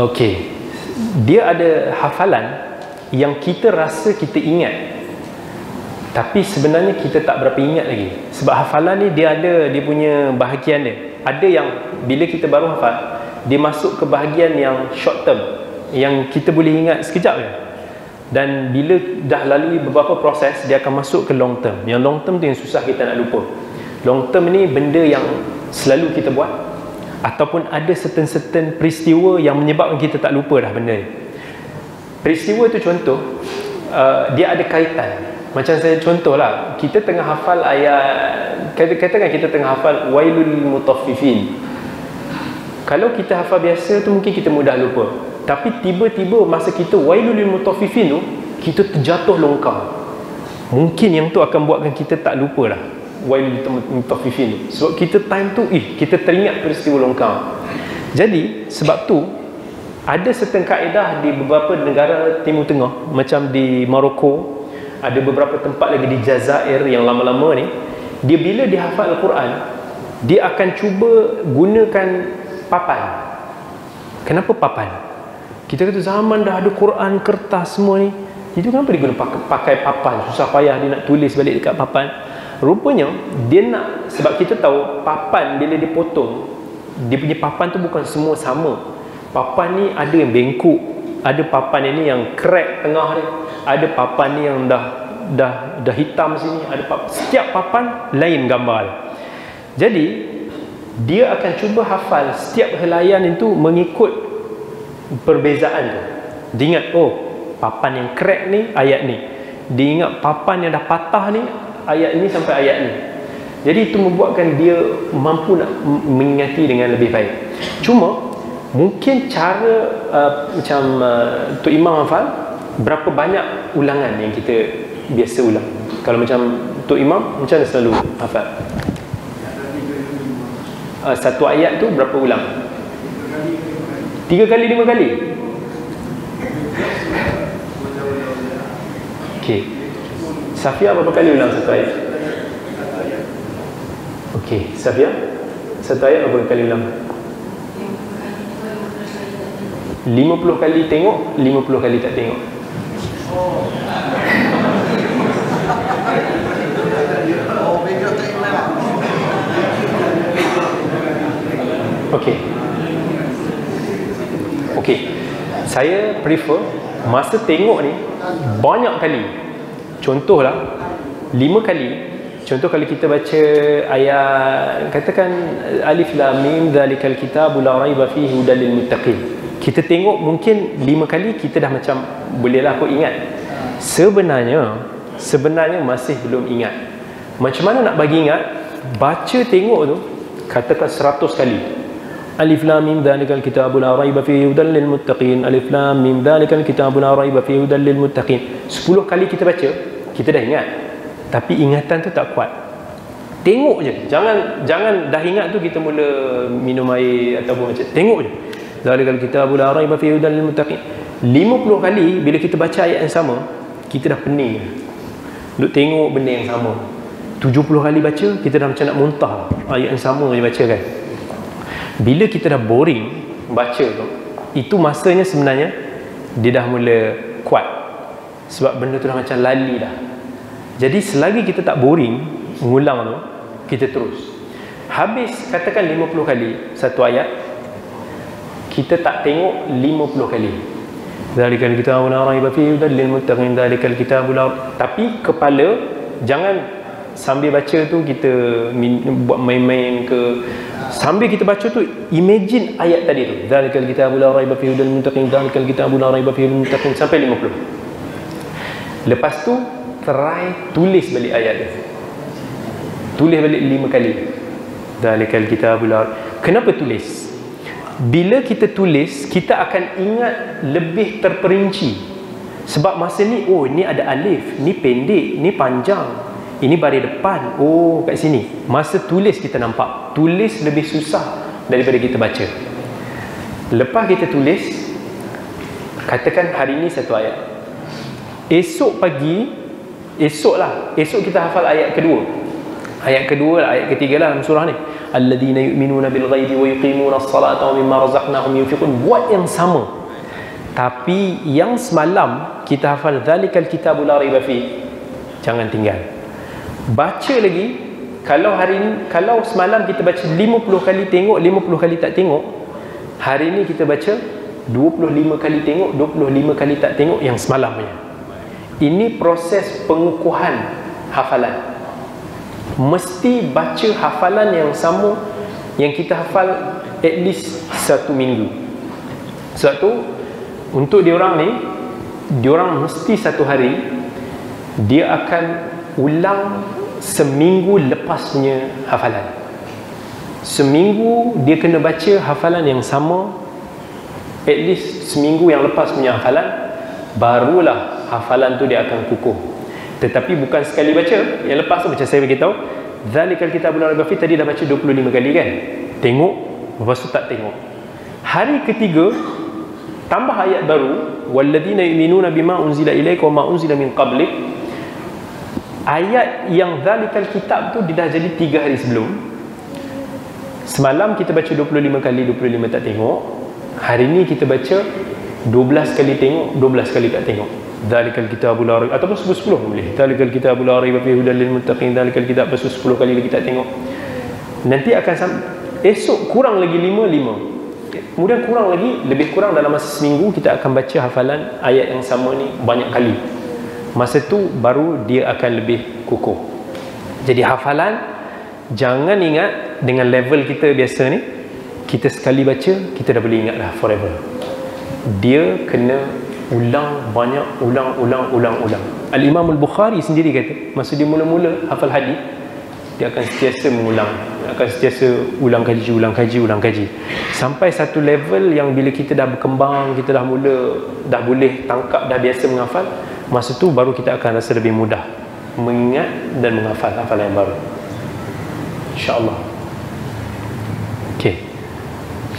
Okey. Dia ada hafalan yang kita rasa kita ingat, tapi sebenarnya kita tak berapa ingat lagi. Sebab hafalan ni dia ada dia punya bahagian dia. Ada yang bila kita baru hafal, dia masuk ke bahagian yang short term, yang kita boleh ingat sekejap je. Dan bila dah lalui beberapa proses, dia akan masuk ke long term. Yang long term tu yang susah kita nak lupa. Long term ni benda yang selalu kita buat, ataupun ada certain peristiwa yang menyebabkan kita tak lupa dah benda ni. Peristiwa tu contoh, dia ada kaitan. Macam saya contohlah, kita tengah hafal ayat, katakan kita tengah hafal wailul mutaffifin. Kalau kita hafal biasa tu mungkin kita mudah lupa, tapi tiba-tiba masa kita wailul mutaffifin tu, kita terjatuh longkang. Mungkin yang tu akan buatkan kita tak lupa dah wailul mutaffifin tu. Sebab kita time tu kita teringat peristiwa longkang. Jadi sebab tu ada certain kaedah di beberapa negara Timur Tengah, macam di Morocco, ada beberapa tempat lagi di Jazair yang lama-lama ni, dia bila dia hafal Al-Quran, dia akan cuba gunakan papan. Kenapa papan? Kita kata zaman dah ada Quran kertas semua ni, itu kenapa dia guna pakai papan? Susah payah dia nak tulis balik dekat papan. Rupanya dia nak, sebab kita tahu papan bila dipotong, dia punya papan tu bukan semua sama. Papan ni ada yang bengkok, ada papan ini yang crack tengah dia, ada papan ni yang dah hitam sini, ada setiap papan lain gambar dia. Jadi dia akan cuba hafal setiap helaian itu mengikut perbezaan tu. Dia ingat, oh papan yang crack ni ayat ni, dia ingat papan yang dah patah ni ayat ni sampai ayat ni. Jadi itu membuatkan dia mampu nak mengingati dengan lebih baik. Cuma mungkin cara macam Tok Imam hafal, berapa banyak ulangan yang kita biasa ulang? Kalau macam Tok Imam, macam mana selalu hafal? Satu ayat tu berapa ulang? 3 kali 5 kali? Okey. Safia berapa kali ulang satu ayat? Okey, Safia, satu ayat berapa kali ulang? 50 kali tengok, 50 kali tak tengok. Okey. Okey. Saya prefer masa tengok ni banyak kali. Contohlah 5 kali. Contoh kalau kita baca ayat, katakan alif lam mim dzalikal kitabu la raiba fihi hudal lil muttaqin. Kita tengok mungkin 5 kali kita dah macam bolehlah aku ingat. Sebenarnya masih belum ingat. Macam mana nak bagi ingat? Baca tengok tu katakan 100 kali. Alif lam mim dzalikal kitabu la raiba fihi hudal lil muttaqin. Alif lam mim dzalikal kitabu la raiba fihi hudal lil muttaqin. 10 kali kita baca, kita dah ingat. Tapi ingatan tu tak kuat. Tengok je. Jangan dah ingat tu kita mula minum air ataupun macam tengok je. Zalikal kitabu la raiba fihi hudal lil muttaqin. 50 kali bila kita baca ayat yang sama, kita dah pening. Duk tengok benda yang sama. 70 kali baca, kita dah macam nak muntah. Ayat yang sama je baca kan. Bila kita dah boring baca tu, itu masanya sebenarnya dia dah mula kuat. Sebab benda tu dah macam lali dah. Jadi selagi kita tak boring mengulang tu, kita terus. Habis katakan 50 kali satu ayat, kita tak tengok 50 kali. Zalikal kitabu la raiba fihi hudal lil muttaqin, zalikal kitabu la. Tapi kepala jangan sambil baca tu kita buat main-main ke. Sambil kita baca tu imagine ayat tadi tu. Zalikal kitabu la raiba fihi hudal lil muttaqin, zalikal kitabu la raiba fihi hudal lil muttaqin sampai 50. Lepas tu try tulis balik ayat dia. Tulis balik 5 kali. Zalikal kitabu la. Kenapa tulis? Bila kita tulis, kita akan ingat lebih terperinci. Sebab masa ni, oh ni ada alif, ni pendek, ni panjang, ini baris depan, oh kat sini. Masa tulis kita nampak. Tulis lebih susah daripada kita baca. Lepas kita tulis, katakan hari ni satu ayat, esok pagi, esok kita hafal ayat kedua. Ayat kedua, ayat ketiga lah dalam surah ni. Alladzina yu'minuna bil ghaibi wa yuqimuna as-salata wa mimma razaqnahum yunfiqun. Buat yang sama. Tapi yang semalam kita hafal zalikal kitabu la raiba fi. Jangan tinggal. Baca lagi. Kalau hari ni, kalau semalam kita baca 50 kali tengok, 50 kali tak tengok, hari ni kita baca 25 kali tengok, 25 kali tak tengok yang semalam punya. Ini proses pengukuhan hafalan. Mesti baca hafalan yang sama yang kita hafal at least 1 minggu. Sebab tu untuk diorang ni, diorang mesti satu hari dia akan ulang seminggu lepas punya hafalan. Seminggu dia kena baca hafalan yang sama at least seminggu yang lepas punya hafalan, barulah hafalan tu dia akan kukuh. Tetapi bukan sekali baca. Yang lepas tu macam saya beritahu, zalikal kitabul la raiba fi, tadi dah baca 25 kali kan, tengok, lepas tu tak tengok. Hari ketiga tambah ayat baru, walladzina yu'minuna bima unzila ilaika wa ma unzila min qablik. Ayat yang zalikal kitab tu dia dah jadi 3 hari sebelum. Semalam kita baca 25 kali, 25 tak tengok. Hari ni kita baca 12 kali tengok, 12 kali tak tengok. Zalikal kitabul la raiba, ataupun 10 boleh. Zalikal kitabul la raiba fihi hudal lil muttaqin. Zalikal kitab, lepas tu 10 kali lagi tak tengok. Nanti akan esok kurang lagi 5. Kemudian kurang lagi, lebih kurang dalam masa seminggu kita akan baca hafalan ayat yang sama ni banyak kali. Masa tu baru dia akan lebih kukuh. Jadi hafalan, jangan ingat dengan level kita biasa ni, kita sekali baca kita dah boleh ingat dah forever. Dia kena ulang banyak, ulang. Al-Imam Al-Bukhari sendiri kata, masa dia mula-mula hafal hadis, dia akan sentiasa mengulang, akan sentiasa ulang kaji, sampai satu level yang bila kita dah berkembang, kita dah boleh tangkap, dah biasa menghafal, masa tu baru kita akan rasa lebih mudah mengingat dan menghafal hafalan yang baru, insya-Allah.